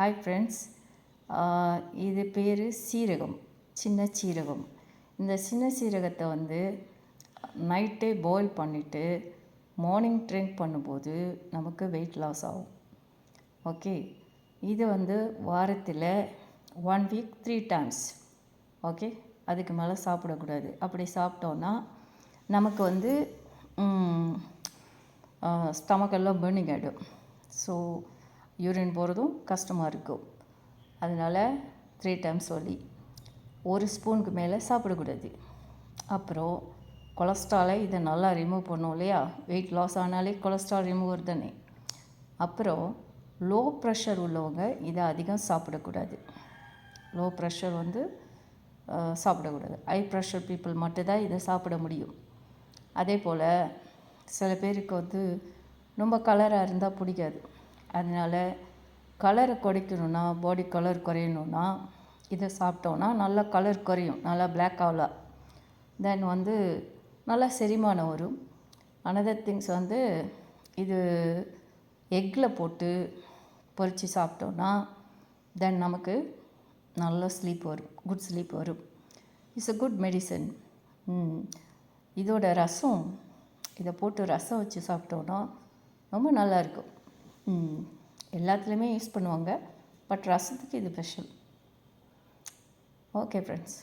Hi friends, இது பேர் சீரகம், சின்ன சீரகம். இந்த சின்ன சீரகத்தை நைட்டே பாயில் பண்ணிவிட்டு மார்னிங் ட்ரிங்க் பண்ணும்போது நமக்கு வெயிட் லாஸ் ஆகும். ஓகே, இது வாரத்தில் 1 வீக் 3 டைம்ஸ். ஓகே, அதுக்கு மேலே சாப்பிடக்கூடாது. அப்படி சாப்பிட்டோன்னா நமக்கு ஸ்டமக்கெல்லாம் பர்னிங் ஆகிடும். ஸோ யூரின் போகிறதும் கஷ்டமாக இருக்கும். அதனால் 3 டைம்ஸ் சொல்லி 1 ஸ்பூனுக்கு மேலே சாப்பிடக்கூடாது. அப்புறம் கொலஸ்ட்ராலை இதை நல்லா ரிமூவ் பண்ணோம் இல்லையா? வெயிட் லாஸ் ஆனாலே கொலஸ்ட்ரால் ரிமூவர் தானே. அப்புறம் லோ ப்ரெஷர் உள்ளவங்க இதை அதிகம் சாப்பிடக்கூடாது. லோ ப்ரெஷர் சாப்பிடக்கூடாது. ஹை ப்ரெஷர் பீப்புள் மட்டும்தான் இதை சாப்பிட முடியும். அதே போல் சில பேருக்கு ரொம்ப கலராக இருந்தால் பிடிக்காது. அதனால் கலரை குறைக்கணுன்னா, பாடி கலர் குறையணுன்னா இதை சாப்பிட்டோன்னா நல்லா கலர் குறையும், நல்லா பிளாக் ஆகலாம். தென் நல்லா செரிமானம் வரும். அனதர் திங்ஸ் இது எக்கில் போட்டு பொரித்து சாப்பிட்டோன்னா தென் நமக்கு நல்ல ஸ்லீப் வரும், குட் ஸ்லீப் வரும். It's a good medicine. இதோட ரசம், இதை போட்டு ரசம் வச்சு சாப்பிட்டோன்னா ரொம்ப நல்லாயிருக்கும். எல்லாத்துலேயுமே யூஸ் பண்ணுவாங்க, பட் ரசத்துக்கு இது ஸ்பெஷல். Okay friends.